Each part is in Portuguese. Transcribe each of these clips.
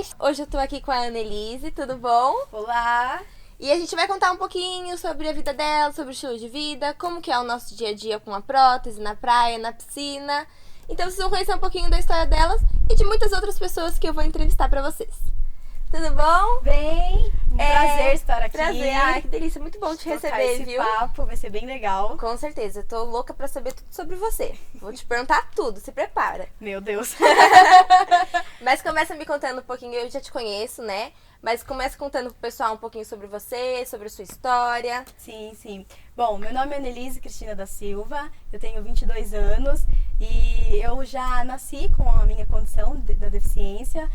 podcast. Hoje eu tô aqui com a Annelise, tudo bom? Olá! E a gente vai contar um pouquinho sobre a vida dela, sobre o estilo de vida, como que é o nosso dia a dia com a prótese, na praia, na piscina. Então vocês vão conhecer um pouquinho da história delas e de muitas outras pessoas que eu vou entrevistar pra vocês. Tudo bom? Bem, prazer estar aqui. Prazer, ai que delícia, muito bom te receber, esse viu? papo vai ser bem legal. Com certeza, eu tô louca pra saber tudo sobre você. Vou te perguntar tudo, se prepara. Meu Deus. Mas começa me contando um pouquinho, eu já te conheço, né? Mas começa contando pro pessoal um pouquinho sobre você, sobre a sua história. Sim. Bom, meu nome é Annelise Cristina da Silva, eu tenho 22 anos e eu já nasci com a minha condição da deficiência.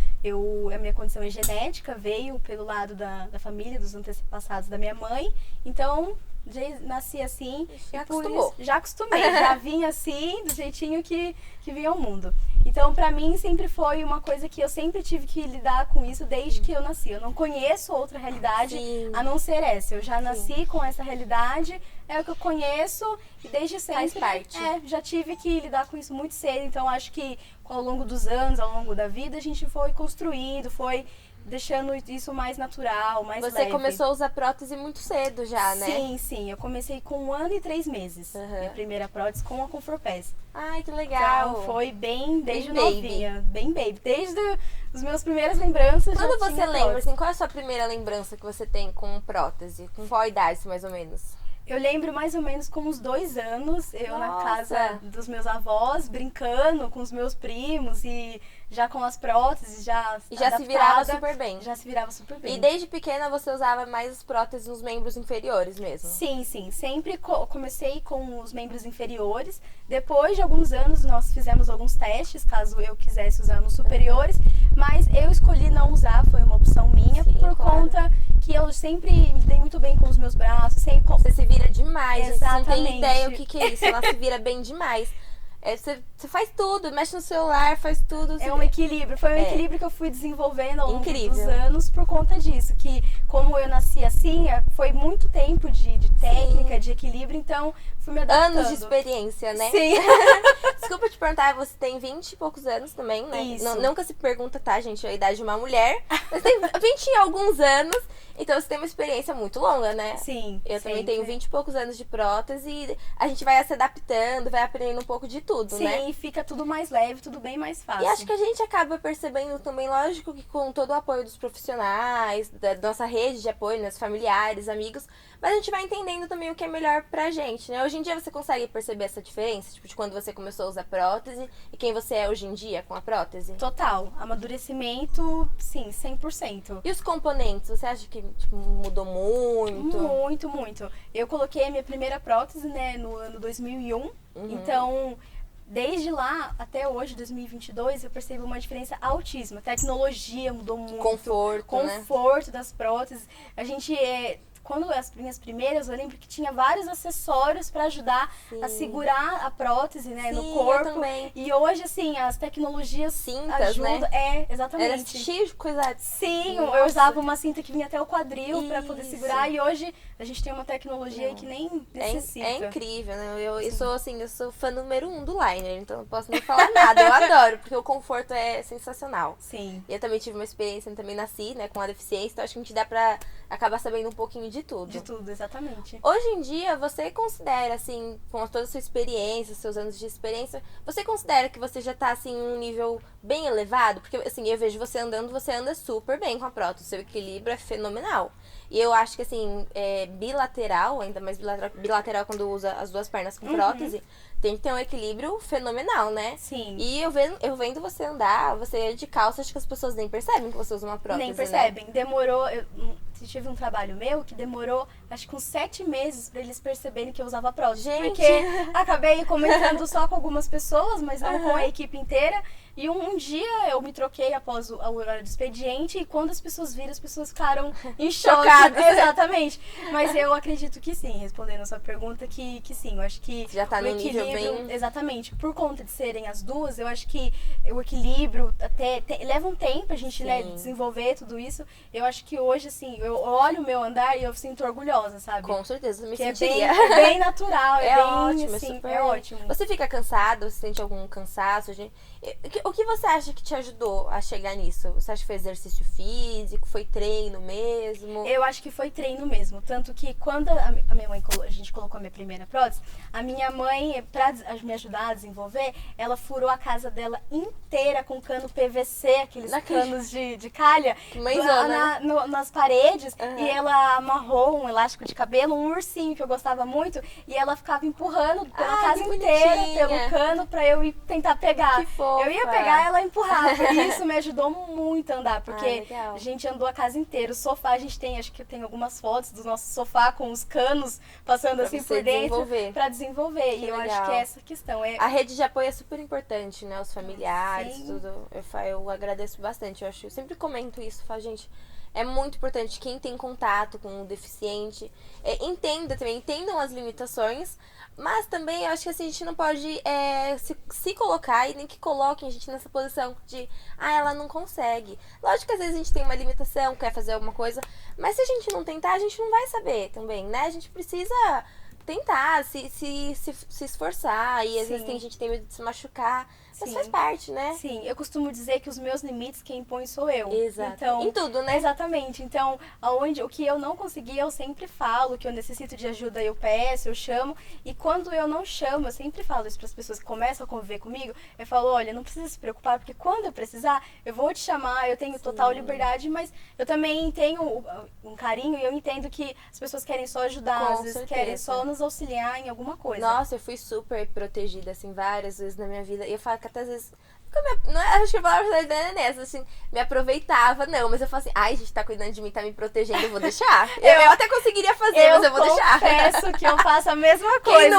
A minha condição é genética, veio pelo lado da família, dos antepassados da minha mãe. Então, já nasci assim. Já e por acostumou. isso, já acostumei, já vim assim, do jeitinho que vinha ao mundo. Então, pra mim, sempre foi uma coisa que eu sempre tive que lidar com isso desde que eu nasci. Eu não conheço outra realidade a não ser essa. Eu já nasci com essa realidade, é o que eu conheço e desde sempre. Faz parte. Já tive que lidar com isso muito cedo. Então, acho que ao longo dos anos, ao longo da vida, a gente foi construindo, foi deixando isso mais natural, mais leve. Você começou a usar prótese muito cedo já, né? Sim. Eu comecei com 1 ano e 3 meses. Minha primeira prótese com a Conforpés. Ai, que legal. Então, foi desde bem novinha. Bem baby. Desde as minhas primeiras lembranças. Quando já você tinha lembra, prótese. assim, qual é a sua primeira lembrança que você tem com prótese? Com qual idade, mais ou menos? Eu lembro mais ou menos com uns 2 anos, eu na Nossa. casa dos meus avós, brincando com os meus primos e já com as próteses, E já se virava adaptada. super bem. Já se virava super bem. E desde pequena você usava mais as próteses nos membros inferiores mesmo? Sim. Sempre comecei com os membros inferiores. Depois de alguns anos, nós fizemos alguns testes, caso eu quisesse usar nos superiores. Mas eu escolhi não usar, foi uma opção minha, Sim, por claro. conta que eu sempre me dei muito bem com os meus braços. Você se vira demais, gente. Você não tem Exatamente. ideia o que é isso. Ela se vira bem demais. Você faz tudo, mexe no celular, faz tudo. É um equilíbrio, foi um equilíbrio que eu fui desenvolvendo ao longo Incrível. dos anos por conta disso, que como eu nasci assim, foi muito tempo de técnica, de equilíbrio, então fui me adaptando. Anos de experiência, né? Sim. Desculpa te perguntar, você tem 20 e poucos anos também, né? Isso. Nunca se pergunta, tá, gente, a idade de uma mulher. Mas tem 20 e alguns anos, então você tem uma experiência muito longa, né? Sim. Eu também sempre. tenho 20 e poucos anos de prótese e a gente vai se adaptando, vai aprendendo um pouco de tudo, Sim, né? e fica tudo mais leve, tudo bem mais fácil. E acho que a gente acaba percebendo também, lógico, que com todo o apoio dos profissionais, da nossa rede de apoio, né, familiares, amigos, mas a gente vai entendendo também o que é melhor pra gente, né? Hoje em dia você consegue perceber essa diferença, tipo, de quando você começou a usar prótese e quem você é hoje em dia com a prótese? Total, amadurecimento, sim, 100%. E os componentes, você acha que tipo, mudou muito? Muito. Eu coloquei a minha primeira prótese, né, no ano 2001, então desde lá até hoje, 2022, eu percebo uma diferença altíssima. A tecnologia mudou muito. Conforto das próteses. A gente, quando as minhas primeiras, eu lembro que tinha vários acessórios para ajudar Sim. a segurar a prótese, né, no Sim, corpo. eu também. E hoje, assim, as tecnologias Cintas, ajudam. né? Exatamente. Era cheio de coisa. Sim, Nossa. eu usava uma cinta que vinha até o quadril para poder Isso. segurar e hoje a gente tem uma tecnologia aí que nem necessita. É incrível, né? Eu sou fã número 1 do Liner, então não posso nem falar nada. Eu adoro, porque o conforto é sensacional. Sim. E eu também tive uma experiência, também nasci, né, com a deficiência, então acho que a gente dá pra acabar sabendo um pouquinho de tudo. De tudo, exatamente. Hoje em dia, você considera, assim, com toda a sua experiência, seus anos de experiência, você considera que você já tá, assim, em um nível bem elevado? Porque, assim, eu vejo você andando, você anda super bem com a prótese, seu equilíbrio é fenomenal. E eu acho que, assim, bilateral, ainda mais bilateral quando usa as duas pernas com prótese, tem que ter um equilíbrio fenomenal, né? Sim. E eu vendo você andar, você de calça, acho que as pessoas nem percebem que você usa uma prótese, Nem percebem. Demorou. Eu tive um trabalho meu que demorou acho que uns 7 meses pra eles perceberem que eu usava prótese. Gente. Porque acabei comentando só com algumas pessoas, mas não com a equipe inteira. E um dia eu me troquei após o horário do expediente e quando as pessoas viram, as pessoas ficaram em choque. Chocadas. Exatamente. Mas eu acredito que sim, respondendo a sua pergunta, que sim. Eu acho que Já tá o no nível equilíbrio, bem... exatamente, por conta de serem as duas, eu acho que o equilíbrio até leva um tempo a gente, né, Sim. desenvolver tudo isso. Eu acho que hoje, assim, eu olho o meu andar e eu sinto orgulhosa, sabe? Com certeza, eu me Que sentiria. é bem natural, É bem, ótimo, assim, super... é ótimo. Você fica cansado? Você sente algum cansaço? O que você acha que te ajudou a chegar nisso? Você acha que foi exercício físico, foi treino mesmo? Eu acho que foi treino mesmo. Tanto que quando a minha mãe, a gente colocou a minha primeira prótese, a minha mãe, pra me ajudar a desenvolver, ela furou a casa dela inteira com cano PVC, aqueles canos de calha, nas paredes. E ela amarrou um elástico de cabelo, um ursinho que eu gostava muito, e ela ficava empurrando pela casa inteira, pelo cano, pra eu ir tentar pegar. Que fofa. Eu ia pegar, ela empurrava. E isso me ajudou muito a andar, porque a gente andou a casa inteira. O sofá, a gente tem, acho que tem algumas fotos do nosso sofá com os canos passando pra assim por dentro pra desenvolver. E eu acho que é essa a questão. A rede de apoio é super importante, né? Os familiares, tudo. Eu agradeço bastante. Eu sempre comento isso, falo, gente, é muito importante quem tem contato com o deficiente, entendam as limitações, mas também eu acho que assim, a gente não pode se colocar e nem que coloquem a gente nessa posição de ela não consegue. Lógico que às vezes a gente tem uma limitação, quer fazer alguma coisa, mas se a gente não tentar, a gente não vai saber também, né? A gente precisa tentar, se esforçar, e às vezes tem gente que tem medo de se machucar. Mas faz parte, né? Sim, eu costumo dizer que os meus limites quem impõe sou eu. Exato. Então, em tudo, né? Exatamente. Então, o que eu não consegui, eu sempre falo, que eu necessito de ajuda, eu peço, eu chamo. E quando eu não chamo, eu sempre falo isso para as pessoas que começam a conviver comigo, eu falo, olha, não precisa se preocupar, porque quando eu precisar, eu vou te chamar, eu tenho total liberdade, mas eu também tenho um carinho e eu entendo que as pessoas querem só ajudar, às vezes querem só nos auxiliar em alguma coisa. Nossa, eu fui super protegida, assim, várias vezes na minha vida. E eu falo que até às vezes... acho que a palavra verdade é nessa, assim, me aproveitava, não, mas eu falo assim, a gente tá cuidando de mim, tá me protegendo, eu vou deixar. Eu até conseguiria fazer, mas eu vou deixar. Eu confesso que eu faço a mesma coisa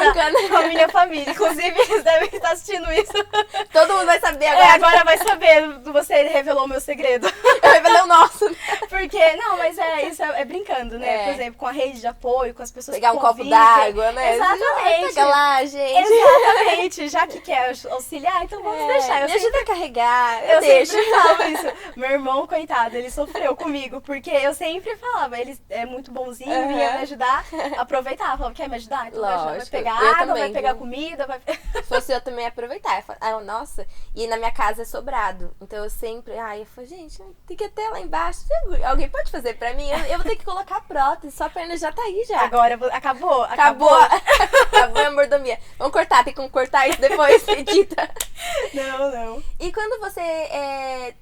com a minha família. Inclusive, eles devem estar assistindo isso. Todo mundo vai saber agora. Agora vai saber, você revelou o meu segredo. Eu revelei o nosso. Porque, não, mas isso é brincando, né? Por exemplo, com a rede de apoio, com as pessoas pegar que um copo d'água, né? Exatamente. Pega lá, gente. Exatamente. Já que quer auxiliar, então vamos deixar. Me ajuda a carregar, eu deixo. sempre falo isso. Meu irmão, coitado, ele sofreu comigo, porque eu sempre falava, ele é muito bonzinho, ia me ajudar, aproveitava, falava, quer me ajudar? Então vai pegar água, também, vai pegar comida, vai... Se fosse eu também ia aproveitar. Nossa, e na minha casa é sobrado, então eu sempre, eu falo, gente, tem que ir até lá embaixo, alguém pode fazer pra mim? Eu vou ter que colocar a prótese, sua perna já tá aí já. Agora, acabou. Acabou a mordomia. Vamos cortar, tem como cortar isso depois, edita. Não. E quando você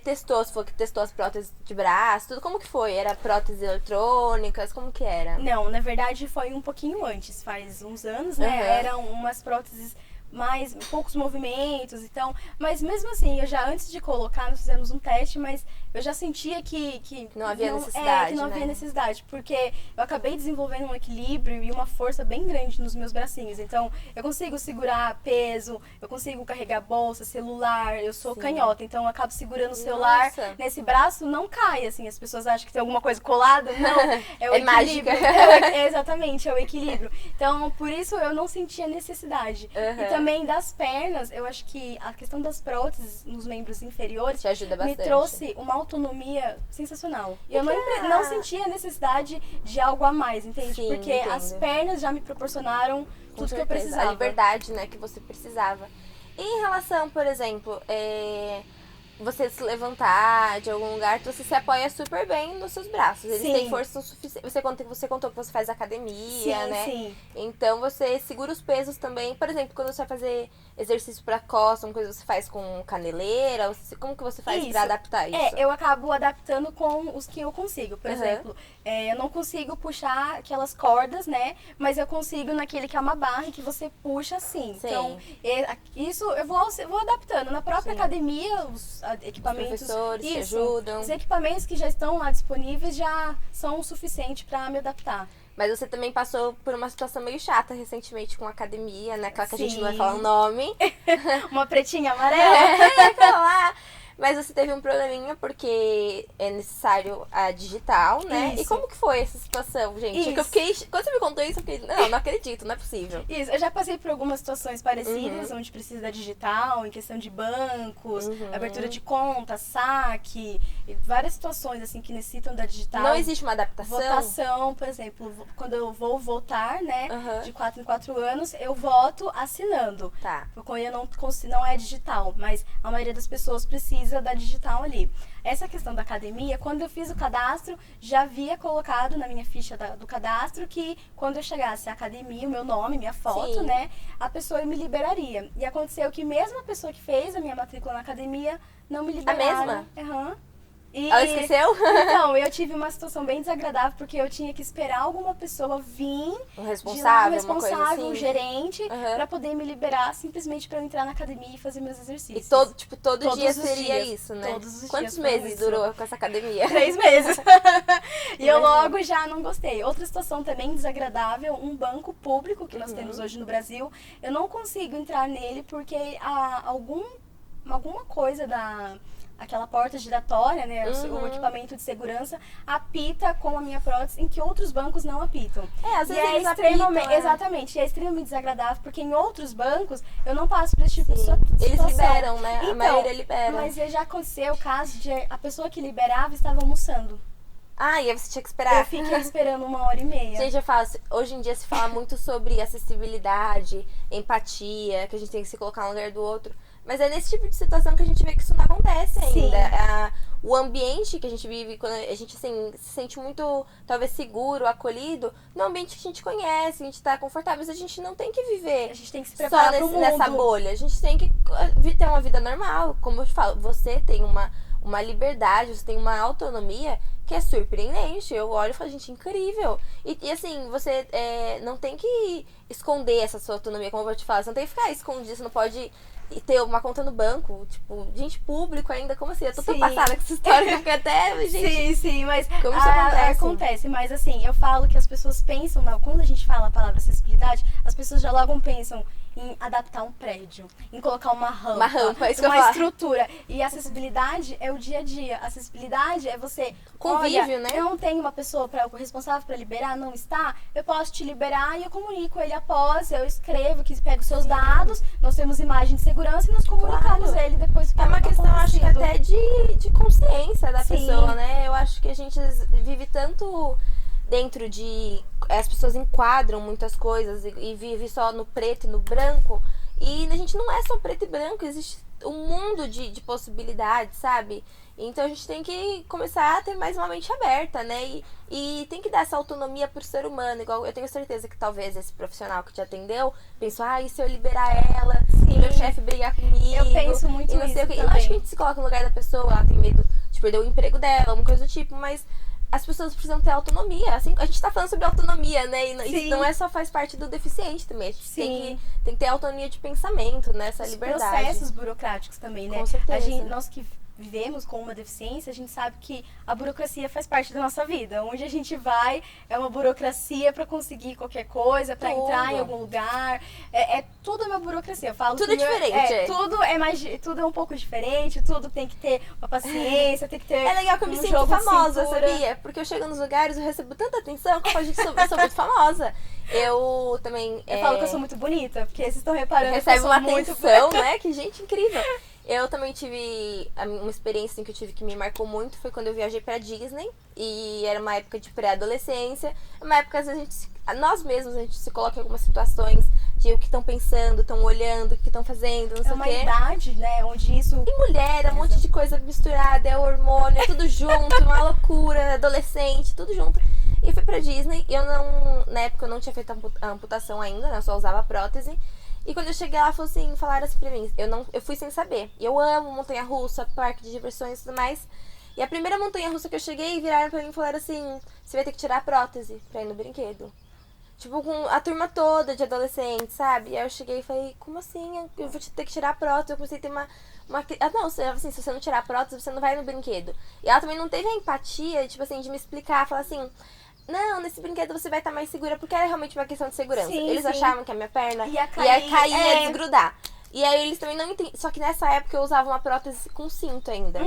testou, você falou que testou as próteses de braço, tudo, como que foi? Era próteses eletrônicas, como que era? Não, na verdade foi um pouquinho antes, faz uns anos, né? Eram umas próteses mais poucos movimentos, então, mas mesmo assim, eu já antes de colocar, nós fizemos um teste, mas eu já sentia que não havia necessidade, que não havia necessidade, porque eu acabei desenvolvendo um equilíbrio e uma força bem grande nos meus bracinhos, então eu consigo segurar peso, eu consigo carregar bolsa, celular, eu sou canhota, então eu acabo segurando o celular nesse braço, não cai, assim, as pessoas acham que tem alguma coisa colada, não, é o equilíbrio. Mágica. Exatamente, é o equilíbrio. Então, por isso eu não sentia necessidade. E também das pernas, eu acho que a questão das próteses nos membros inferiores te ajuda bastante. Me trouxe uma autonomia sensacional. E eu não sentia a necessidade de algo a mais, entende? Sim, porque as pernas já me proporcionaram tudo que eu precisava. A liberdade, né, que você precisava. E em relação, por exemplo, você se levantar de algum lugar, você se apoia super bem nos seus braços. Eles têm força suficiente. Você contou que você faz academia, né? Sim. Então você segura os pesos também. Por exemplo, quando você vai fazer exercício pra costa, uma coisa você faz com caneleira, como que você faz pra adaptar isso? Eu acabo adaptando com os que eu consigo. Por exemplo, eu não consigo puxar aquelas cordas, né? Mas eu consigo naquele que é uma barra que você puxa assim. Sim. Então, isso eu vou adaptando. Na própria academia, os equipamentos, os professores te ajudam. Os equipamentos que já estão lá disponíveis já são o suficiente para me adaptar. Mas você também passou por uma situação meio chata recentemente com a academia, né? Aquela que a gente não vai falar o nome. Uma pretinha amarela. Pra lá. Mas você teve um probleminha porque é necessário a digital, né? Isso. E como que foi essa situação, gente? Isso. Que eu fiquei, quando você me contou isso, eu fiquei, não acredito, não é possível. Isso, eu já passei por algumas situações parecidas, onde precisa da digital, em questão de bancos, abertura de conta, saque, e várias situações assim que necessitam da digital. Não existe uma adaptação? Votação, por exemplo, quando eu vou votar, né, Aham. de 4 em 4 anos, eu voto assinando. Tá. Porque eu não é digital, mas a maioria das pessoas precisa da digital ali. Essa questão da academia, quando eu fiz o cadastro, já havia colocado na minha ficha do cadastro que quando eu chegasse à academia, o meu nome, minha foto, Sim. né, a pessoa me liberaria. E aconteceu que mesmo a pessoa que fez a minha matrícula na academia não me liberaram. mesma? Aham. E, Ela esqueceu? Então, eu tive uma situação bem desagradável, porque eu tinha que esperar alguma pessoa vir Um de lá, um responsável, uma coisa responsável, assim? um gerente, Aham. pra poder me liberar simplesmente pra eu entrar na academia e fazer meus E exercícios. todo Todos dia os seria dias. isso, né? Todos os Quantos dias foram meses isso. durou com essa academia? 3 meses. E eu Imagina. logo já não gostei. Outra situação também desagradável, um banco público que nós temos hoje no Brasil, eu não consigo entrar nele porque alguma coisa aquela porta giratória, né, o equipamento de segurança apita com a minha prótese em que outros bancos não apitam. Às E vezes eles extremamente, apitam, exatamente, é extremamente desagradável porque em outros bancos eu não passo por esse tipo de Sim. situação. Eles liberam, né? Então, A maioria libera. Mas já aconteceu o caso de a pessoa que liberava estava almoçando. Ah, e aí você tinha que Eu esperar. fiquei esperando 1h30. Gente, eu falo, hoje em dia se fala muito sobre acessibilidade, empatia, que a gente tem que se colocar no lugar do outro. Mas é nesse tipo de situação que a gente vê que isso não acontece Sim. ainda. O ambiente que a gente vive, quando a gente assim, se sente muito, talvez, seguro, acolhido, no ambiente que a gente conhece, a gente tá confortável, mas a gente não tem que viver A gente tem que se só preparar pro mundo. nessa bolha. A gente tem que ter uma vida normal. Como eu te falo, você tem uma liberdade, você tem uma autonomia que é surpreendente. Eu olho e falo, gente, incrível. E assim, você não tem que esconder essa sua autonomia, como eu vou te falar. Você não tem que ficar escondido, você não pode ter uma conta no banco. Tipo, gente, público ainda, como assim? Eu tô tão Sim. passada com essa história que eu fiquei até, gente... Sim, mas Como isso acontece? acontece, mas assim, eu falo que as pessoas pensam, quando a gente fala a palavra acessibilidade, as pessoas já logo pensam em adaptar um prédio, em colocar uma rampa, é isso que eu uma ia falar. estrutura. E acessibilidade é o dia a dia. Acessibilidade é você... Convívio, olha, né? eu não tenho uma pessoa responsável para liberar, não está, eu posso te liberar e eu comunico ele após, eu escrevo, que pego os seus dados, nós temos imagem de segurança e nós comunicamos Claro. ele depois que É uma questão, acho que acontecido. até de consciência da Sim. pessoa, né? Eu acho que a gente vive tanto dentro de... As pessoas enquadram muitas coisas e vive só no preto e no branco. E a gente não é só preto e branco, existe um mundo de possibilidades, sabe? Então a gente tem que começar a ter mais uma mente aberta, né? E tem que dar essa autonomia pro ser humano. Igual eu tenho certeza que talvez esse profissional que te atendeu pensou, e se eu liberar ela, e meu chefe brigar comigo? Eu penso muito e não sei isso o quê. Eu também. acho que a gente se coloca no lugar da pessoa, ela tem medo de perder o emprego dela, alguma coisa do tipo, mas as pessoas precisam ter autonomia. Assim, a gente tá falando sobre autonomia, né? E Sim. isso não é só faz parte do deficiente também. A gente Sim. tem que ter autonomia de pensamento, né? Essa Os liberdade. processos burocráticos também, né? Com certeza. Nós que vivemos com uma deficiência, a gente sabe que a burocracia faz parte da nossa vida. Onde a gente vai é uma burocracia para conseguir qualquer coisa, para Tudo. entrar em algum lugar. Tudo é uma burocracia. Eu falo Tudo que é diferente. tudo é um pouco diferente, tudo tem que ter uma paciência, tem que ter É legal que eu me um sinto jogo de famosa, cintura. sabia? Porque eu chego nos lugares, eu recebo tanta atenção que eu falo, gente, eu sou muito famosa. Eu também... Eu falo que eu sou muito bonita, porque vocês estão reparando que eu recebe sou uma muito atenção, né? Que gente incrível. Eu também tive uma experiência assim, que eu tive que me marcou muito, foi quando eu viajei pra Disney. E era uma época de pré-adolescência. Uma época, às vezes, nós mesmos, a gente se coloca em algumas situações de o que estão pensando, estão olhando, o que estão fazendo, não sei É o uma quê. idade, né, onde isso... E mulher, é um monte de coisa misturada, é hormônio, é tudo junto, uma loucura, adolescente, tudo junto. E fui pra Disney, e eu não, na época eu não tinha feito a amputação ainda, né, eu só usava prótese. E quando eu cheguei lá, falaram assim pra mim, eu fui sem saber. E eu amo montanha-russa, parque de diversões e tudo mais. E a primeira montanha-russa que eu cheguei, viraram pra mim e falaram assim, você vai ter que tirar a prótese pra ir no brinquedo. Tipo, com a turma toda de adolescentes, sabe? E aí eu cheguei e falei, como assim? Eu vou ter que tirar a prótese. Eu comecei a ter uma... não, assim, se você não tirar a prótese, você não vai no brinquedo. E ela também não teve a empatia, tipo assim, de me explicar, falar assim... Não, nesse brinquedo você vai estar mais segura, porque era realmente uma questão de segurança. Sim, Eles sim. achavam que a minha perna Ia cair, cair, ia desgrudar. E aí eles também não entendiam. Só que nessa época eu usava uma prótese com cinto ainda.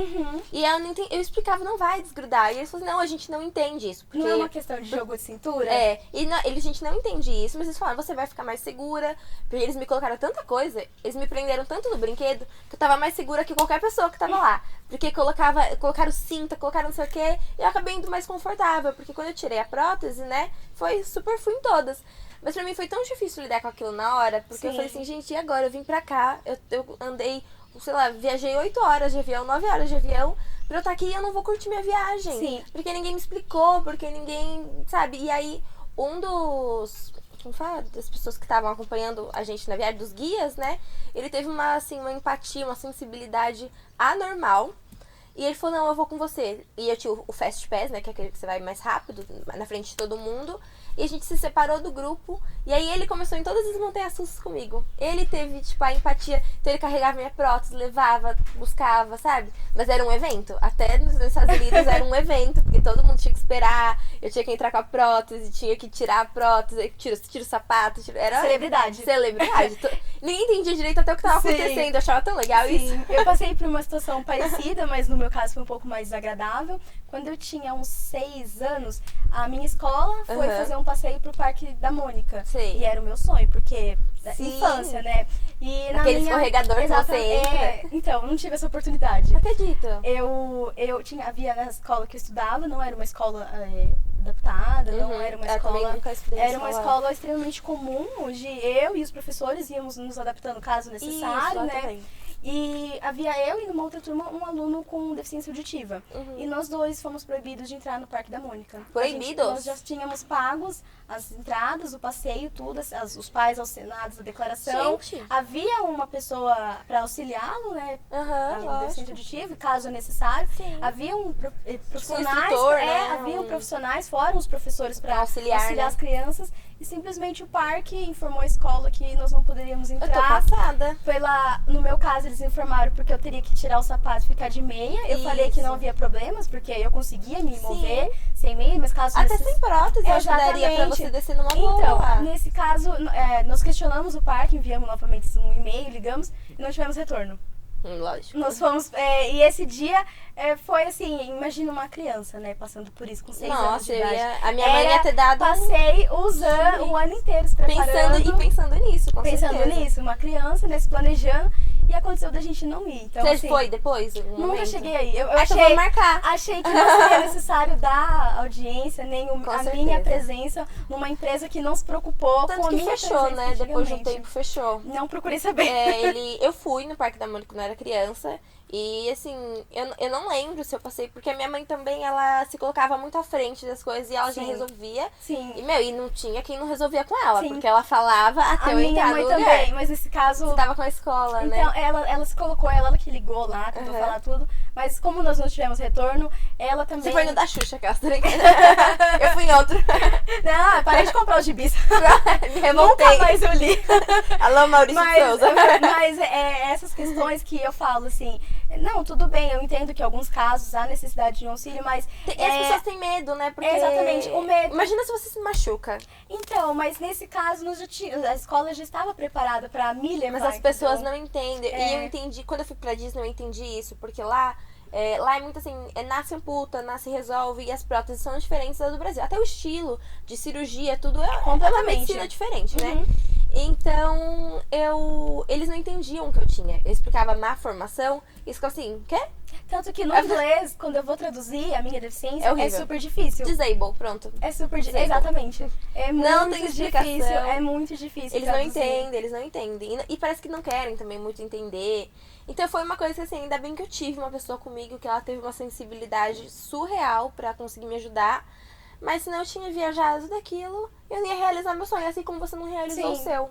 E eu não entendi, eu explicava, não vai desgrudar. E eles falaram, não, a gente não entende isso. Porque... Não é uma questão de jogo de cintura? E a gente não entende isso, mas eles falaram, você vai ficar mais segura. Porque eles me colocaram tanta coisa, eles me prenderam tanto no brinquedo, que eu tava mais segura que qualquer pessoa que tava lá. Porque colocaram cinta, colocaram não sei o quê, e eu acabei indo mais confortável. Porque quando eu tirei a prótese, né, fui em todas. Mas pra mim foi tão difícil lidar com aquilo na hora, porque eu falei assim, gente, e agora? Eu vim pra cá, eu andei, sei lá, viajei 8 horas de avião, 9 horas de avião, pra eu estar aqui e eu não vou curtir minha viagem. Sim. Porque ninguém me explicou, porque ninguém, sabe? E aí, como fala, das pessoas que estavam acompanhando a gente na viagem, dos guias, né? Ele teve uma empatia, uma sensibilidade anormal. E ele falou, não, eu vou com você. E eu tinha o Fast Pass, né, que é aquele que você vai mais rápido, na frente de todo mundo. E a gente se separou do grupo. E aí ele começou em todas as montanhas russas comigo. Ele teve, tipo, a empatia. Então ele carregava minha prótese, levava, buscava, sabe? Mas era um evento. Até nos Estados Unidos era um evento. Porque todo mundo tinha que esperar. Eu tinha que entrar com a prótese, tinha que tirar a prótese. Tira o sapato. Era Celebridade. Ninguém entendia direito até o que tava acontecendo. Eu achava tão legal isso. Eu passei por uma situação parecida, mas no meu caso foi um pouco mais desagradável. Quando eu tinha uns 6 anos, a minha escola foi fazer um passeio pro Parque da Mônica. Sei. E era o meu sonho, porque infância, né? E aquele escorregador que você entra. Então, não tive essa oportunidade. Acredito. Havia na escola que eu estudava, não era uma escola adaptada, não era uma escola. Era uma escola extremamente comum, onde eu e os professores íamos nos adaptando caso necessário, né? Também. E havia eu e numa outra turma um aluno com deficiência auditiva. E nós dois fomos proibidos de entrar no Parque da Mônica. Proibidos? Nós já tínhamos pagos as entradas, o passeio, tudo, os pais assinados a declaração. Gente. Havia uma pessoa para auxiliá-lo, né? Com deficiência auditiva, caso necessário. Sim. Havia profissionais, instrutor, né? Haviam profissionais, fora os professores para auxiliar, né? as crianças. E simplesmente o parque informou a escola que nós não poderíamos entrar. Eu tô passada. Foi lá, no meu caso, eles informaram porque eu teria que tirar o sapato e ficar de meia. Eu falei que não havia problemas, porque eu conseguia me mover sem meia, mas caso... Até sem prótese, eu ajudaria pra você descer numa boa. Então, nesse caso, nós questionamos o parque, enviamos novamente um e-mail, ligamos e não tivemos retorno. Lógico. Nós fomos, e esse dia foi assim, imagina uma criança, né, passando por isso com 6 anos de idade. A minha mãe ia ter dado... Passei o ano inteiro se preparando. Pensando nisso, com Pensando certeza. nisso, uma criança, né, se planejando, e aconteceu da gente não ir. Então, Você assim, foi depois? Nunca cheguei aí. Eu Acho que eu vou marcar. Achei que não seria necessário dar audiência, nem a minha presença numa empresa que não se preocupou Tanto com a que minha fechou, presença né? Depois de um antigamente. tempo fechou. Não procurei saber. Eu fui no Parque da Mônica quando eu era criança. E assim, eu não lembro se eu passei, porque a minha mãe também, ela se colocava muito à frente das coisas e ela já resolvia. Sim. E não tinha quem não resolvia com ela, Sim. porque ela falava até eu entrar no lugar. A minha mãe também, mas nesse caso... Você tava com a escola, né? Então, ela se colocou, ela que ligou lá, tentou falar tudo, mas como nós não tivemos retorno, ela também... Você foi no da Xuxa, aquela, tá ligado? Eu fui em outro. Não, parei de comprar os gibis. Me revoltei. Nunca mais eu li. Alô, Maurício Souza. Mas essas questões que eu falo, assim, não, tudo bem, eu entendo que em alguns casos há necessidade de um auxílio, mas... As pessoas têm medo, né? Porque... Exatamente, o medo... Imagina se você se machuca. Então, mas nesse caso, a escola já estava preparada pra me levar. Mas as pessoas entendeu? não entendem. E eu entendi, quando eu fui pra Disney, eu entendi isso. Porque lá é muito assim, nasce amputa, nasce e resolve. E as próteses são diferentes das do Brasil. Até o estilo de cirurgia, tudo é uma medicina diferente, né? Então, eles não entendiam o que eu tinha. Eu explicava má formação e eles ficavam assim, quê? Tanto que no inglês, quando eu vou traduzir a minha deficiência, é super difícil. Disable, pronto. É super difícil. Exatamente. É não muito tem explicação. difícil. É muito difícil. Eles não entendem. E parece que não querem também muito entender. Então foi uma coisa que assim, ainda bem que eu tive uma pessoa comigo que ela teve uma sensibilidade surreal pra conseguir me ajudar. Mas senão eu tinha viajado daquilo, eu não ia realizar meu sonho, assim como você não realizou o seu.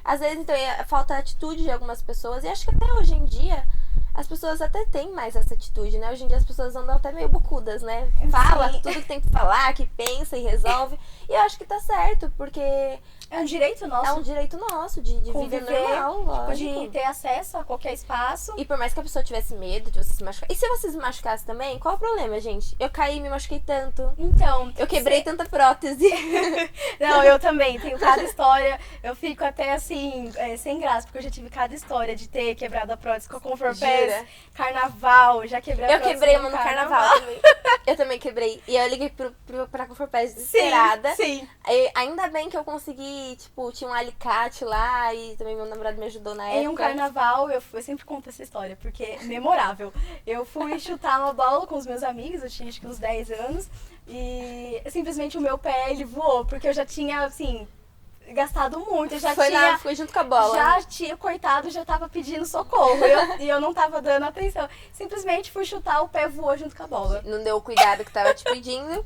Às vezes, então, falta atitude de algumas pessoas, e acho que até hoje em dia, as pessoas até têm mais essa atitude, né? Hoje em dia as pessoas andam até meio bocudas, né? Fala Sim. tudo que tem que falar, que pensa e resolve. E eu acho que tá certo, porque É um direito nosso. é um direito nosso de vida Conviver, normal, tipo, lógico. de ter acesso a qualquer espaço. E por mais que a pessoa tivesse medo de você se machucar. E se você se machucasse também, qual o problema, gente? Eu caí e me machuquei tanto. Então, Eu quebrei tanta prótese. Não, eu também. Tenho cada história. Eu fico até assim, sem graça, porque eu já tive cada história de ter quebrado a prótese com a Comfort Jura? Pass, carnaval, já quebrei a Eu prótese quebrei uma no carnaval também. Eu também quebrei. E eu liguei pra Conforpés desesperada. Sim. E ainda bem que eu consegui, tipo, tinha um alicate lá e também meu namorado me ajudou na época. Em um carnaval, eu sempre conto essa história, porque é memorável. Eu fui chutar uma bola com os meus amigos, eu tinha acho que uns 10 anos, e simplesmente o meu pé, ele voou, porque eu já tinha, assim, gastado muito, eu já Foi junto com a bola. já tinha, coitado, já tava pedindo socorro, e eu não tava dando atenção. Simplesmente fui chutar, o pé voou junto com a bola. Não deu o cuidado que tava te pedindo.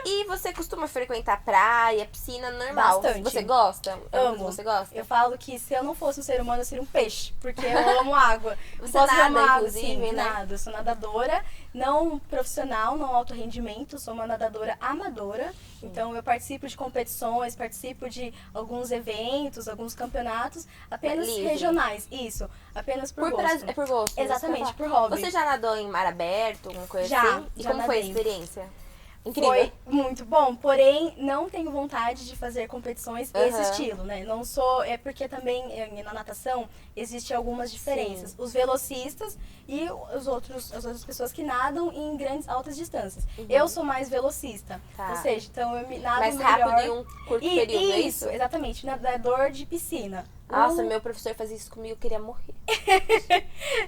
E você costuma frequentar praia, piscina normal? Bastante. Você gosta? Amo. Você gosta? Eu falo que se eu não fosse um ser humano, eu seria um peixe, porque eu amo água. Você Posso nada, amar água, inclusive, sim, né? nada. Eu sou nadadora, não profissional, não alto rendimento, sou uma nadadora amadora. Então eu participo de competições, participo de alguns eventos, alguns campeonatos, apenas Livre. regionais. Isso, apenas por gosto. É por gosto. Exatamente, isso que eu por ia falar. hobby. Você já nadou em mar aberto, alguma coisa Já, assim? E já como foi a nadei. experiência? Incrível. Foi muito bom, porém não tenho vontade de fazer competições desse Aham. estilo, né? Não sou, é porque também na natação existem algumas diferenças. Sim. Os velocistas e as outras pessoas que nadam em grandes altas distâncias. Uhum. Eu sou mais velocista, Tá. ou seja, então eu me nado Mais melhor. rápido em um curto período, é Isso, exatamente, nadador de piscina. Nossa, O- meu professor fazia isso comigo, eu queria morrer.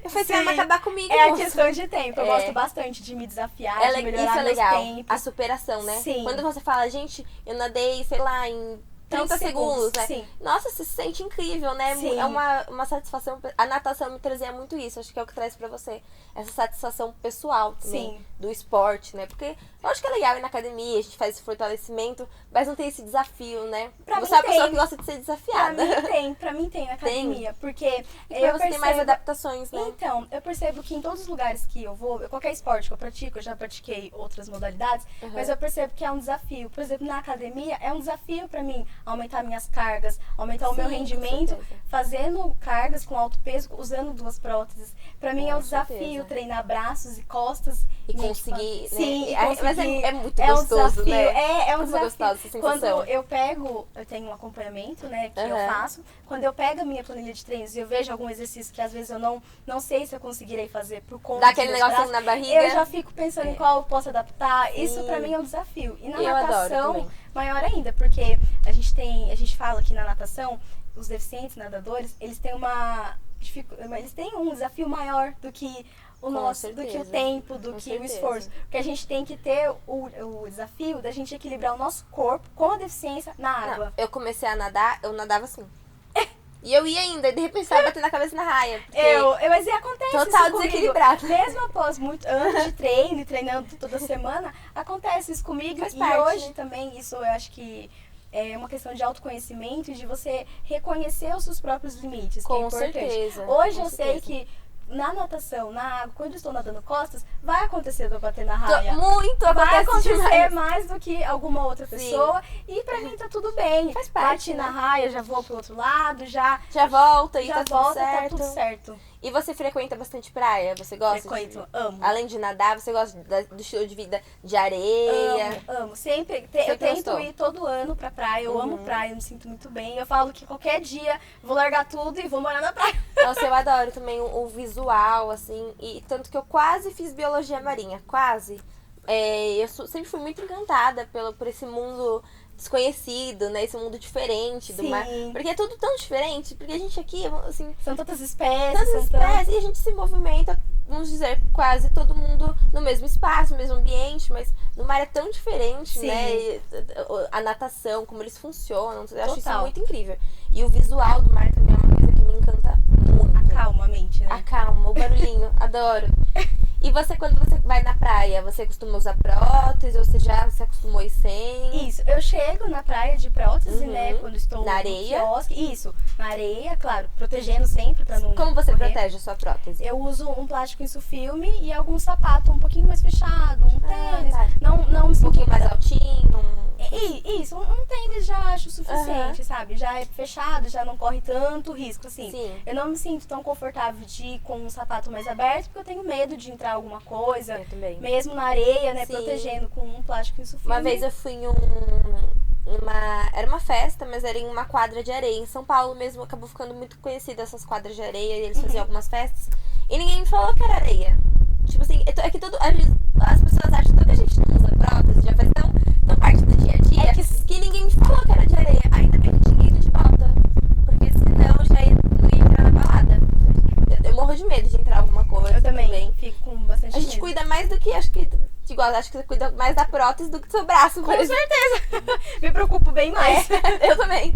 Eu falei, você vai Sim. acabar comigo, É a moça. questão de tempo. Eu É. gosto bastante de me desafiar, Ela, de isso melhorar é meus legal, tempos. a superação, né? Sim. Quando você fala, gente, eu nadei, sei lá, em 30 segundos, né? Sim. Nossa, você se sente incrível, né? Sim. É uma satisfação. A natação me trazia muito isso, acho que é o que traz pra você. Essa satisfação pessoal também, Sim. do esporte, né? Porque eu acho que é legal ir na academia, a gente faz esse fortalecimento, mas não tem esse desafio, né? Pra você mim é uma pessoa tem. que gosta de ser Pra desafiada. mim tem na academia, porque E pra eu você tem mais adaptações, né? Então, eu percebo que em todos os lugares que eu vou, qualquer esporte que eu pratico, eu já pratiquei outras modalidades, Uhum. mas eu percebo que é um desafio. Por exemplo, na academia é um desafio pra mim aumentar minhas cargas, aumentar o meu Sim, com rendimento, certeza. fazendo cargas com alto peso, usando 2 próteses. Pra mim é Com um desafio certeza. treinar braços e costas. E me conseguir, né? Sim, e Mas conseguir. é muito É um gostoso, desafio, né? é um Como desafio. gostosa essa sensação. Quando eu tenho um acompanhamento, né, que eu Aham. faço. Quando eu pego a minha planilha de treinos e eu vejo algum exercício que às vezes eu não sei se eu conseguirei fazer por conta Dá aquele dos negocinho braços, na barriga. eu já fico pensando em qual eu posso adaptar. Isso Sim. pra mim é um desafio. E na Eu adoro natação, também. maior ainda, porque a gente fala que na natação, os deficientes nadadores, eles têm eles têm um desafio maior do que o Com nosso, do que o certeza. tempo, do Com que certeza. o esforço. Porque a gente tem que ter o desafio da gente equilibrar o nosso corpo com a deficiência na água. Não, eu comecei a nadar, eu nadava assim. E eu ia ainda, e de repente estava batendo a cabeça na raia. Porque Mas acontece total isso comigo. desequilibrado. Mesmo após muitos anos de treino e treinando toda semana, acontece isso comigo. Faz E parte. hoje também, isso eu acho que é uma questão de autoconhecimento e de você reconhecer os seus próprios limites, que é Com importante. certeza, Hoje com eu sei certeza. que na natação, na água, quando eu estou nadando costas, vai acontecer de eu bater na raia. Muito Vai acontece acontecer demais. mais do que alguma outra Sim. pessoa. E pra mim tá tudo bem. Faz parte, Bate na né? raia, já vou pro outro lado, já Já volta e tá volta, tudo certo. tá tudo certo. E você frequenta bastante praia? Você gosta Frequento, amo. Além de nadar, você gosta do estilo de vida de areia? Amo. Sempre. Eu Sempre tento gostou? ir todo ano pra praia. Eu amo praia, eu me sinto muito bem. Eu falo que qualquer dia vou largar tudo e vou morar na praia. Nossa, eu adoro também o visual, assim. E tanto que eu quase fiz biologia marinha. Quase. Sempre fui muito encantada por esse mundo desconhecido, né? Esse mundo diferente do Sim. mar. Porque é tudo tão diferente. Porque a gente aqui, assim, São tantas espécies, tantas são espécies e a gente se movimenta, vamos dizer, quase todo mundo no mesmo espaço, no mesmo ambiente, mas no mar é tão diferente, Sim. né? E a natação, como eles funcionam, eu acho isso Total. muito incrível. E o visual do mar também é uma coisa que me encanta muito. Acalma a mente, né? Acalma, o barulhinho, adoro. E você, quando você vai na praia, você costuma usar prótese ou você já se acostumou a ir sem? Isso, eu chego na praia de prótese, né, quando estou Na no areia? quiosque. Isso, na areia, claro, protegendo sempre pra não Como você correr. protege a sua prótese? Eu uso um plástico insufilme e algum sapato um pouquinho mais fechado, um tênis. Tá. Não me Um sinto pouquinho mais altinho. Isso, um tênis já acho o suficiente, sabe? Já é fechado, já não corre tanto risco, assim. Sim. Eu não me sinto tão confortável de ir com um sapato mais aberto, porque eu tenho medo de entrar alguma coisa. Eu também. Mesmo na areia, né? Sim. Protegendo com um plástico insufilme. Uma vez eu fui em era uma festa, mas era em uma quadra de areia. Em São Paulo mesmo, acabou ficando muito conhecida essas quadras de areia. E eles faziam algumas festas. E ninguém me falou que era areia. Tipo assim, é que as pessoas acham que a gente não usa prótese, já faz tão parte do dia a dia, que ninguém me falou que era de areia. Ainda bem que eu tinha ido de volta. Porque senão eu já não ia entrar na balada. Eu morro de medo de entrar alguma coisa. Eu também fico com bastante A gente medo. cuida mais do que, acho que você cuida mais da prótese do que do seu braço. Com certeza. Me preocupo bem mais. Eu também.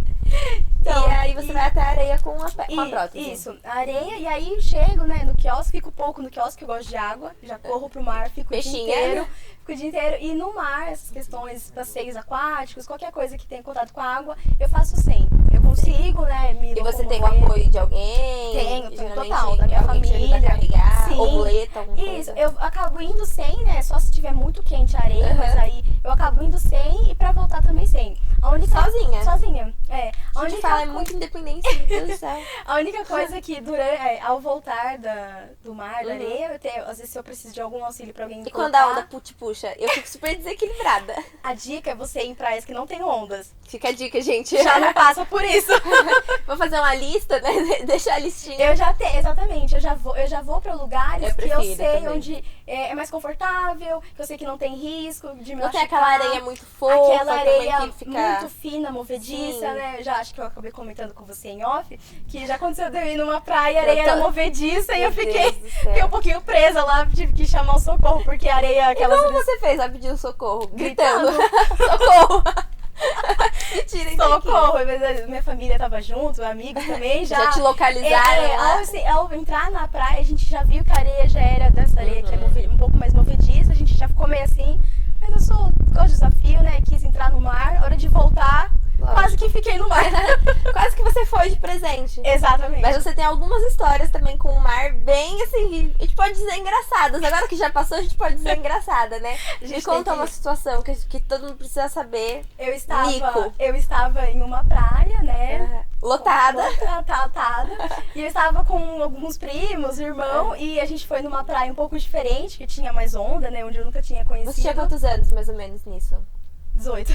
Então, e aí você vai até a areia com a prótese. Isso, a areia, e aí chego, né, no quiosque, fico pouco no quiosque, eu gosto de água, já corro pro mar, fico o dia Peixinha. inteiro. Fico o dia inteiro. E no mar, essas questões, passeios aquáticos, qualquer coisa que tenha contato com a água, eu faço sem. Eu consigo, né, me E você tem o locomover. apoio de alguém? Tenho Geralmente, total, da minha alguém te ajuda a família. carregar, Sim. ou muleta, alguma Isso, coisa. eu acabo indo sem, né? Só se tiver muito quente a areia, mas aí eu acabo indo sem e pra voltar também sem. Sozinha? Sozinha, é. A gente fala, é muito independência, meu Deus do céu. A única coisa que ao voltar do mar, da areia, às vezes se eu preciso de algum auxílio pra alguém me E quando colocar, a onda te puxa, eu fico super desequilibrada. a dica é você ir em praias que não tem ondas. Fica a dica, gente. Já não passa por isso. Vou fazer uma lista, né? Deixar a listinha. Eu já tenho, exatamente. Eu já vou pra lugares Eu que eu prefiro sei também. onde é mais confortável, que eu sei que não tem risco de me Não tem machucar. aquela areia muito fofa, Aquela areia também que fica... muito fina, movediça, Sim. né? Eu já acho que eu acabei comentando com você em off, que já aconteceu de eu ir numa praia, a Eu areia tô- era movediça e Meu eu fiquei, Deus do céu. fiquei um pouquinho presa lá, tive que chamar o socorro, porque a areia, E aquelas... como você fez? Vai pedir um socorro? Gritando. Socorro! Me tirem daqui. Socorro, mas minha família tava junto, amigos também já. Já te localizaram lá? Ao entrar na praia, a gente já viu que a areia já era dessa areia que é um pouco mais movediça, a gente já ficou meio assim, mas eu gosto de desafio, né? Quis entrar no mar, hora de voltar, Lógico. quase que fiquei no mar. Quase que você foi de presente. Exatamente. Mas você tem algumas histórias também com o mar bem, assim, a gente pode dizer engraçadas. Agora que já passou, a gente pode dizer engraçada, né? A gente Me conta tem que- uma situação que todo mundo precisa saber. Eu Mico. estava em uma praia, né? Lotada. Lotada. E eu estava com alguns primos, irmão, e a gente foi numa praia um pouco diferente, que tinha mais onda, né? Onde eu nunca tinha conhecido. Você tinha quantos anos, mais ou menos, nisso? 18.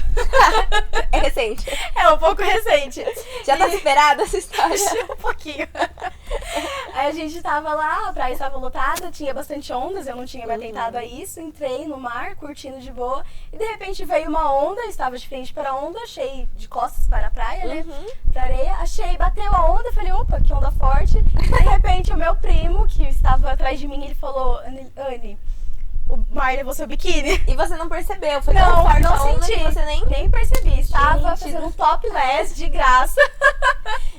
É recente. É um pouco recente. Já tá esperada essa história? Um pouquinho. Aí a gente tava lá, a praia estava lotada, tinha bastante ondas, eu não tinha me atentado a isso. Entrei no mar, curtindo de boa. E de repente veio uma onda, eu estava de frente para a onda, achei de costas para a praia, né? Pra areia. Achei, bateu a onda, falei, opa, que onda forte. De repente o meu primo, que estava atrás de mim, ele falou, Anne, o mar levou seu biquíni. E você não percebeu? Foi Não, tão forte não a onda senti. que você nem percebi. Estava Gente, fazendo um topless de graça.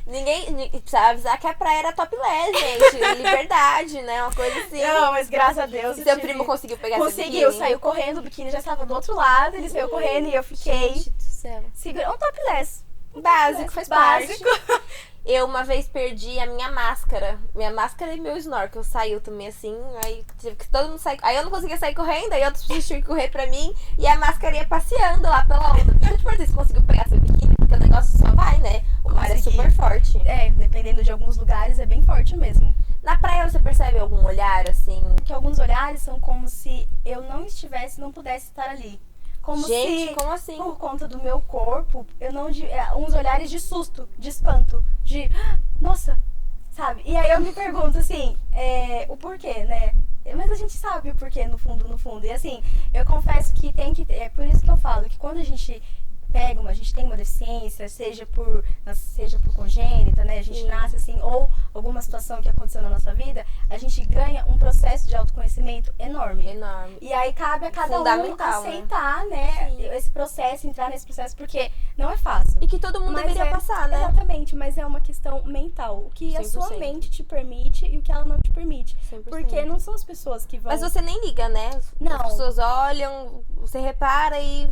Ninguém precisava avisar que a praia era topless, gente. Liberdade, né? Uma coisa assim. Não, mas graças a Deus. E eu seu tive- primo conseguiu pegar seu Conseguiu, biquíni? saiu correndo, o biquíni já estava do outro lado, ele saiu correndo e eu fiquei Gente do céu. segurando um topless. Básico, faz Básico. parte. Eu uma vez perdi a minha máscara. Minha máscara e meu snorkel saiu também assim. Aí tive que todo mundo sair. Aí eu não conseguia sair correndo, aí outras pessoas tinham que correr pra mim. E a máscara ia passeando lá pela onda. Por que eu te perguntei se conseguiu pegar seu biquíni? Porque o negócio só vai, né? O mar é Consegui. super forte. É, dependendo de alguns lugares é bem forte mesmo. Na praia você percebe algum olhar assim? Porque alguns olhares são como se eu não estivesse, não pudesse estar ali. Como Gente, se, como assim? por conta do meu corpo, eu não uns olhares de susto, de espanto, de nossa, sabe? E aí eu me pergunto assim, o porquê, né? Mas a gente sabe o porquê no fundo, no fundo. E assim, eu confesso que tem que é por isso que eu falo que quando a gente pega, a gente tem uma deficiência, seja por congênita, né? A gente nasce assim, ou alguma situação que aconteceu na nossa vida, a gente ganha um processo de autoconhecimento enorme. Enorme. E aí cabe a cada um Fundamental, aceitar, né, esse processo, entrar nesse processo, porque não é fácil. E que todo mundo deveria passar, né? Exatamente, mas é uma questão mental. O que a 100%. sua mente te permite e o que ela não te permite. 100%. Porque não são as pessoas que vão... Mas você nem liga, né? Não. As pessoas olham, você repara e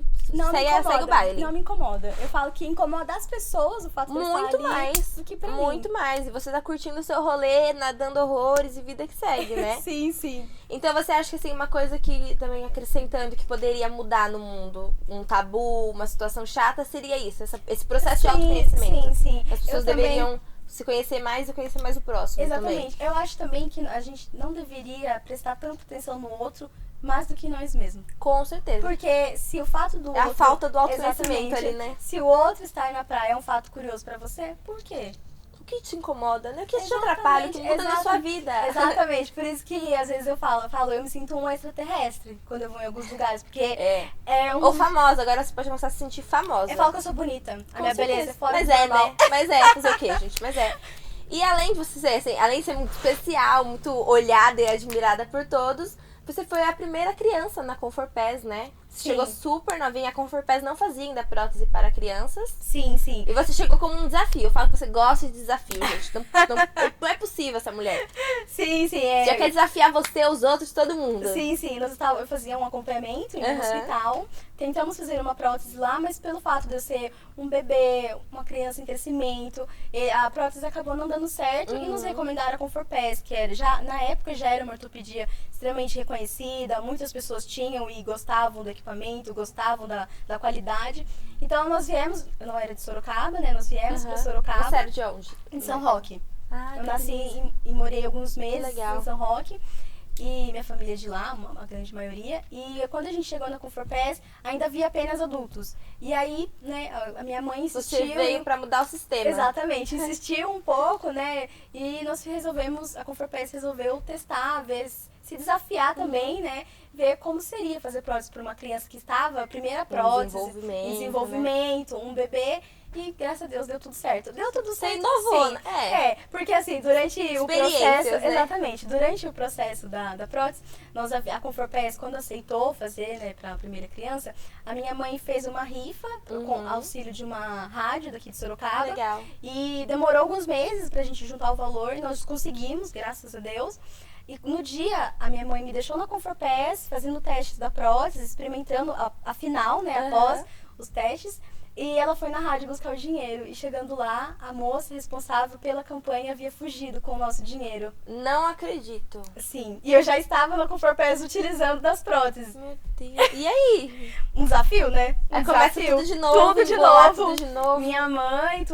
segue o baile. Não me incomoda. Eu falo que incomoda as pessoas o fato de eu Muito estar ali mais. do que pra mim. Muito mais. E você tá curtindo o seu rolê, nadando horrores e vida que segue, né? Sim, sim. Então você acha que assim, uma coisa que também acrescentando que poderia mudar no mundo, um tabu, uma situação chata, seria isso, esse processo de autoconhecimento. Sim, sim. As pessoas Eu também- deveriam se conhecer mais e conhecer mais o próximo Exatamente. também. Eu acho também que a gente não deveria prestar tanta atenção no outro mais do que nós mesmos. Com certeza. Porque se o fato do É a outro... falta do autoconhecimento Exatamente. ali, né? Se o outro estar na praia é um fato curioso pra você, por quê? O que te incomoda, né? O que te Exatamente, atrapalha, o que muda na exata- sua vida. Exatamente. Por isso que às vezes eu me sinto um extraterrestre quando eu vou em alguns lugares. Porque é um... Ou famosa, agora você pode começar a se sentir famosa. Eu falo que eu sou bonita. A Com minha certeza. beleza é fora Mas do é, normal. né? Mas é, fazer o quê, gente? Mas é. E além de você ser, assim, além de ser muito especial, muito olhada e admirada por todos, você foi a primeira criança na Conforpes, né? Você Sim. chegou super novinha. A Conforpes não fazia ainda prótese para crianças. Sim, sim. E você chegou como um desafio. Eu falo que você gosta de desafio, gente. Não é possível essa mulher. Sim, sim. Você já quer desafiar você, os outros, todo mundo. Sim, sim. Eu fazia um acompanhamento em um Aham. hospital. Tentamos fazer uma prótese lá, mas pelo fato de eu ser um bebê, uma criança em crescimento, a prótese acabou não dando certo e nos recomendaram a Conforpes, que na época já era uma ortopedia extremamente reconhecida, muitas pessoas tinham e gostavam do equipamento, gostavam da qualidade. Então nós viemos, eu não era de Sorocaba, né? Nós viemos para Sorocaba, Você era de onde? em São Roque. Ah, Eu que nasci delícia. e morei alguns meses legal. em São Roque. E minha família é de lá, uma grande maioria. E quando a gente chegou na Conforpes, ainda havia apenas adultos. E aí, né, a minha mãe insistiu... Você veio pra mudar o sistema. Exatamente, insistiu um pouco, né? E a Conforpes resolveu testar, se desafiar também, né? Ver como seria fazer prótese para uma criança que estava, primeira prótese, desenvolvimento, um bebê. E graças a Deus deu tudo certo. Deu tudo Você certo. inovou, sim. né? Porque assim, durante o processo. Experiências, né? Exatamente, durante o processo da prótese, a Conforpes, quando aceitou fazer, né, para a primeira criança, a minha mãe fez uma rifa com auxílio de uma rádio daqui de Sorocaba. Legal. E demorou alguns meses pra gente juntar o valor, nós conseguimos, graças a Deus. E no dia, a minha mãe me deixou na Conforpes, fazendo testes da prótese, experimentando a final, né, após os testes. E ela foi na rádio buscar o dinheiro. E chegando lá, a moça responsável pela campanha havia fugido com o nosso dinheiro. Não acredito. Sim. E eu já estava na Conforpes utilizando das próteses. Meu Deus. E aí? Um desafio, né? Começa tudo de novo, Tudo de embolar novo. tudo de novo. Minha mãe,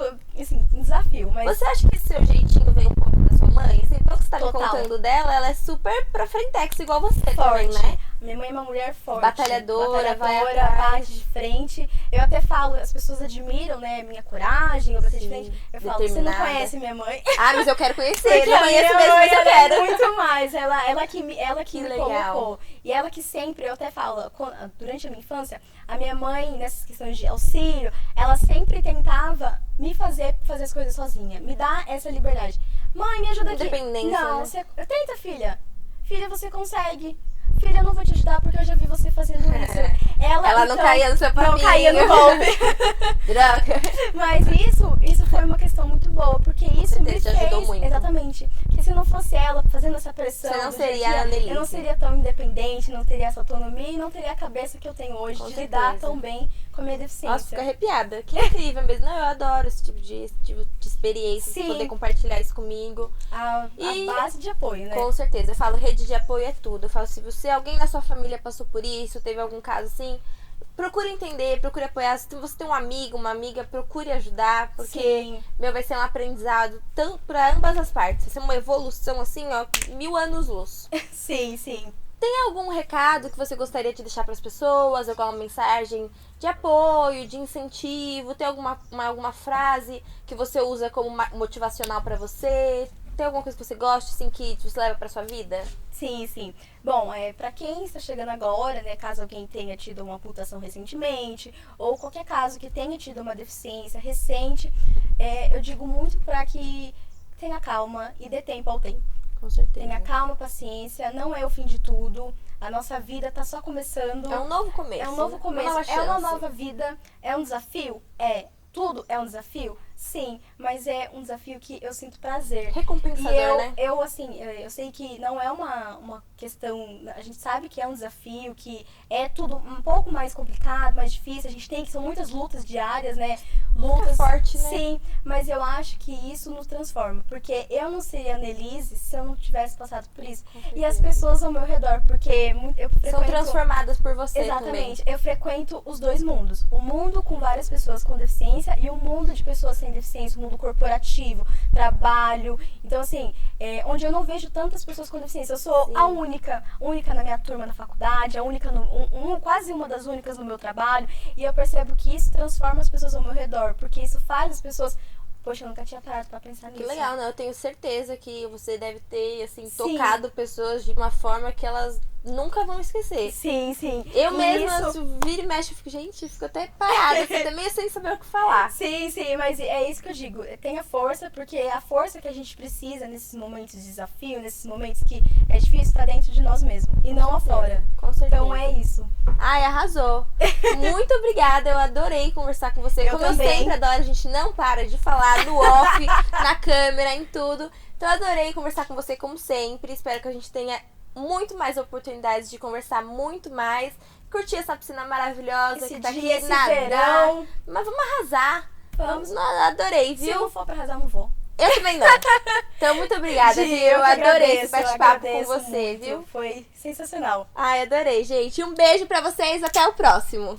assim, um desafio. Mas Você acha que esse seu jeitinho veio um pouco da sua mãe? Assim, pelo que você tá me Total. contando dela, ela é super pra frentex, igual você também, forte. né? Minha mãe é uma mulher forte. Batalhadora, vai atrás. bate de frente. Eu até falo, as pessoas admiram, né, minha coragem, eu bater de Sim, frente. Eu falo, você não determinada. conhece minha mãe? Ah, mas eu quero conhecer. Porque Eu a conheço minha mesmo, mãe, mas eu ela quero. é muito mais. Ela que Que me legal. colocou. E ela que sempre, eu até falo, durante a minha infância, a minha mãe, nessas questões de auxílio, ela sempre tentava me fazer as coisas sozinha. Me dar essa liberdade. Mãe, me ajuda aqui. Independência, Não, né? tenta, filha. Filha, você consegue. Filha, eu não vou te ajudar porque eu já vi você fazendo isso. Ela não caía no seu papinho. Não caía no golpe. Droga. Mas isso foi uma questão muito boa, porque isso me certeza, te fez... ajudou muito. Exatamente. Porque se não fosse ela fazendo essa pressão... Você não do seria dia a dia, a Annelise. eu não seria tão independente, não teria essa autonomia e não teria a cabeça que eu tenho hoje Com de lidar certeza. tão bem com a minha deficiência. Nossa, fico arrepiada. Que incrível mesmo. Não, eu adoro esse tipo de experiência, Sim. poder compartilhar isso comigo. A E- base de apoio, né? Com certeza. Eu falo, rede de apoio é tudo. Eu falo, se você, alguém na sua família passou por isso, teve algum caso assim, procure entender, procure apoiar. Se você tem um amigo, uma amiga, procure ajudar, porque, Sim. vai ser um aprendizado tanto pra ambas as partes. Vai ser uma evolução assim, ó, 1000 anos-luz. Sim, sim. Tem algum recado que você gostaria de deixar para as pessoas? Alguma mensagem de apoio, de incentivo? Tem alguma frase que você usa como motivacional para você? Tem alguma coisa que você gosta, assim, que você leva pra sua vida? Sim, sim. Bom, pra quem está chegando agora, né, caso alguém tenha tido uma amputação recentemente, ou qualquer caso que tenha tido uma deficiência recente, eu digo muito para que tenha calma e dê tempo ao tempo. Com certeza. Tenha calma, paciência, não é o fim de tudo. A nossa vida tá só começando. É um novo começo. É um novo começo. Uma nova É uma chance. nova vida. É um desafio? É. Tudo é um desafio? Sim, mas é um desafio que eu sinto prazer. Recompensador, né? Eu, assim, eu sei que não é uma questão... A gente sabe que é um desafio, que é tudo um pouco mais complicado, mais difícil. A gente tem que... São muitas lutas diárias, né? Lutas... forte, né? Sim, mas eu acho que isso nos transforma. Porque eu não seria a Annelise se eu não tivesse passado por isso. E as pessoas ao meu redor, porque eu frequento... São transformadas por você Exatamente. também. Eu frequento os dois mundos. O mundo com várias pessoas com deficiência e o mundo de pessoas sem deficiência, o mundo corporativo, trabalho. Então, assim, onde eu não vejo tantas pessoas com deficiência. Eu sou a única na minha turma na faculdade, a única, quase uma das únicas no meu trabalho. E eu percebo que isso transforma as pessoas ao meu redor, porque isso faz as pessoas... Poxa, eu nunca tinha parado pra pensar nisso. Que legal, né? Eu tenho certeza que você deve ter, assim, Sim. tocado pessoas de uma forma que elas nunca vão esquecer. Sim, sim. Eu E mesma, isso... se vira e mexe, eu fico, gente, eu fico até parada, assim, até meio sem saber o que falar. Sim, sim, mas é isso que eu digo. Tenha força, porque a força que a gente precisa nesses momentos de desafio, nesses momentos que é difícil, tá dentro de nós mesmos e não afora. Com certeza. Então é isso. Ai, arrasou. Muito obrigada, eu adorei conversar com você. Como também. eu sempre adoro, a gente não para de falar no off, na câmera, em tudo. Então eu adorei conversar com você como sempre. Espero que a gente tenha muito mais oportunidades de conversar muito mais. Curtir essa piscina maravilhosa Esse que tá dia, aqui, esse nadar. verão. Mas vamos arrasar. Vamos. Adorei, Se eu viu? não for pra arrasar, não vou. Eu também não. Então, muito obrigada, Gi, viu? eu Eu que adorei esse agradeço, bate-papo com agradeço você, muito. viu? Foi sensacional. Ai, adorei, gente. Um beijo pra vocês. Até o próximo.